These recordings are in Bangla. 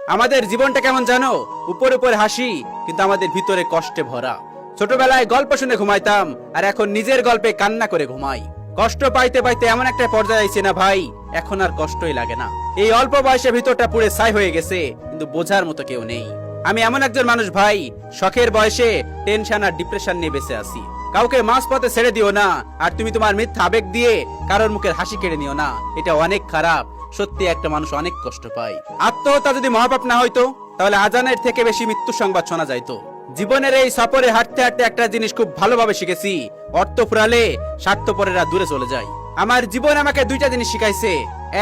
আমাদের জীবনটা কেমন জানো? উপরে উপরে হাসি, কিন্তু আমাদের ভিতরে কষ্টে ভরা। ছোটবেলায় গল্প শুনে ঘুমাইতাম, আর এখন নিজের গল্পে কান্না করে ঘুমাই। কষ্ট পাইতে পাইতে এমন একটা পর্যায়ে আইছে না ভাই, এখন আর কষ্টই লাগে না। এই অল্প বয়সে ভিতরটা পুরো ছাই হয়ে গেছে, কিন্তু বোঝার মতো কেউ নেই। আমি এমন একজন মানুষ ভাই, শখের বয়সে টেনশন আর ডিপ্রেশন নিয়ে বেঁচে আছি। কাউকে মাঝপথে ছেড়ে দিও না, আর তুমি তোমার মিথ্যা আবেগ দিয়ে কারোর মুখের হাসি কেড়ে নিও না। এটা অনেক খারাপ। সত্যি একটা মানুষ অনেক কষ্ট পায়। আত্মহত্যা যদি মহাপাপ না হইতো, তাহলে আজানের থেকে বেশি মৃত্যু সংবাদ শোনা যাইতো। জীবনের এই সফরে হাঁটতে হাঁটতে একটা জিনিস খুব ভালোভাবে শিখেছি, অর্থ ফুরালে স্বার্থপরেরা দূরে চলে যায়। আমার জীবন আমাকে দুইটা জিনিস শিখাইছে।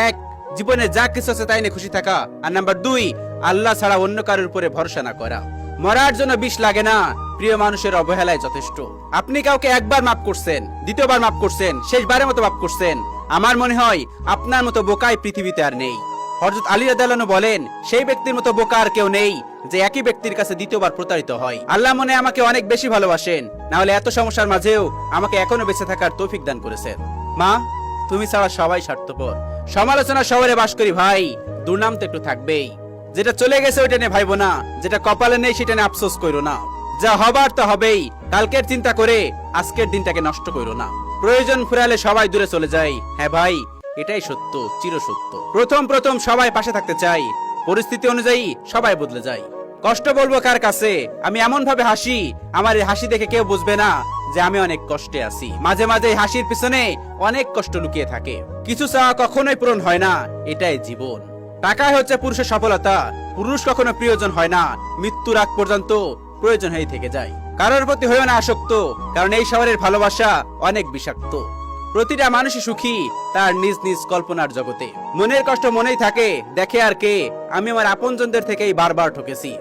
এক, জীবনে যা কিছু আছে তাই নিয়ে খুশি থাকা। আর নাম্বার দুই, আল্লাহ ছাড়া অন্য কারোর উপরে ভরসা না করা। মরার জন্য বিষ লাগে না, প্রিয় মানুষের অবহেলায় যথেষ্ট। আপনি কাউকে একবার মাফ করছেন, দ্বিতীয়বার মাফ করছেন, শেষবারের মতো মাফ করছেন। আমার মনে হয় আপনার মতো বোকাই পৃথিবীতে আর নেই। হযরত আলী রাদিয়াল্লাহু আনহু বলেন, সেই ব্যক্তির মতো বোকা আর কেউ নেই যে একই ব্যক্তির কাছে দ্বিতীয়বার প্রতারিত হয়। আল্লাহ মনে আমাকে অনেক বেশি ভালোবাসেন, না হলে এত সমস্যার মাঝেও আমাকে এখনো বেঁচে থাকার তৌফিক দান করেছেন। মা, তুমি ছাড়া সবাই স্বার্থপর। সমালোচনা শহরে বাস করি ভাই, দুর্নাম তো একটু থাকবেই। যেটা চলে গেছে ওইটা নিয়ে ভাইবো না, যেটা কপালে নেই সেটা নিয়ে আফসোস করো না। যা হবার তা হবেই, কালকের চিন্তা করে আজকের দিনটাকে নষ্ট করো না। প্রয়োজন ফুরালে সবাই দূরে চলে যায়। হ্যাঁ ভাই, এটাই সত্য, চিরসত্য। প্রথম প্রথম সবাই পাশে থাকতে চাই, পরিস্থিতি অনুযায়ী সবাই বদলে যায়। কষ্ট বলবো কার কাছে? আমি এমন ভাবে হাসি, আমার এই হাসি দেখে কেউ বুঝবে না যে আমি অনেক কষ্টে আছি। মাঝে মাঝে হাসির পিছনে অনেক কষ্ট লুকিয়ে থাকে। কিছু চাওয়া কখনোই পূরণ হয় না, এটাই জীবন। টাকাই হচ্ছে পুরুষের সফলতা। পুরুষ কখনো প্রিয়জন হয় না, মৃত্যুর আগ পর্যন্ত প্রয়োজন হয়ে থেকে যায়। কারোর প্রতি হইও না আসক্ত, কারণ এই শহরের ভালোবাসা অনেক বিষাক্ত। প্রতিটা মানুষই সুখী তার নিজ নিজ কল্পনার জগতে। মনের কষ্ট মনেই থাকে, দেখে আর কে? আমি আমার আপনজনদের থেকেই বারবার ঠকেছি।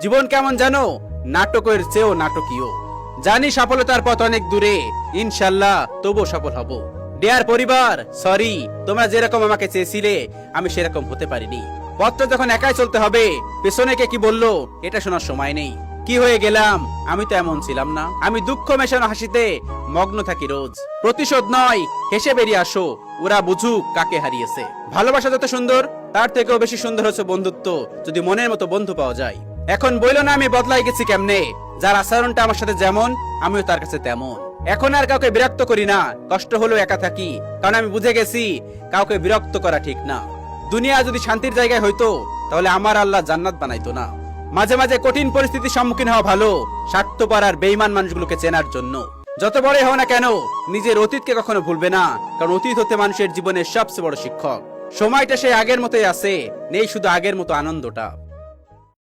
জীবন কেমন জানো? নাটকের চেয়েও নাটকীয়। জানি সফলতার পথ অনেক দূরে, ইনশাল্লাহ তবুও সফল হব। ডিয়ার পরিবার, সরি, তোমরা যেরকম আমাকে চেয়েছিলে আমি সেরকম হতে পারিনি। পথটা যখন একাই চলতে হবে, পেছনে কে কি বললো এটা শোনার সময় নেই। কি হয়ে গেলাম? আমি তো এমন ছিলাম না। আমি দুঃখ মেশানো হাসিতে মগ্ন থাকি রোজ। প্রতিশোধ নয়, হেসে বেরিয়ে আসো, ওরা বুঝুক কাকে হারিয়েছে। ভালোবাসা যত সুন্দর, তার থেকেও বেশি সুন্দর হচ্ছে বন্ধুত্ব, যদি মনের মতো বন্ধু পাওয়া যায়। এখন বইলো না আমি বদলাই গেছি কেমনে। যার আচরণটা আমার সাথে যেমন, আমিও তার কাছে তেমন। এখন আর কাউকে বিরক্ত করি না, কষ্ট হলেও একা থাকি, কারণ আমি বুঝে গেছি কাউকে বিরক্ত করা ঠিক না। দুনিয়া যদি শান্তির জায়গায় হইতো, তাহলে আমার আল্লাহ জান্নাত বানাইতো না। মাঝে মাঝে কঠিন পরিস্থিতির সম্মুখীন হওয়া ভালো, স্বার্থপর আর বেঈমান মানুষগুলোকে চেনার জন্য। যত বড়ই হও না কেন, নিজের অতীতকে কখনো ভুলবে না, কারণ অতীত হতে মানুষের জীবনের সবচেয়ে বড় শিক্ষক। সময়টা সে আগের মতোই আছে, নেই শুধু আগের মতো আনন্দটা।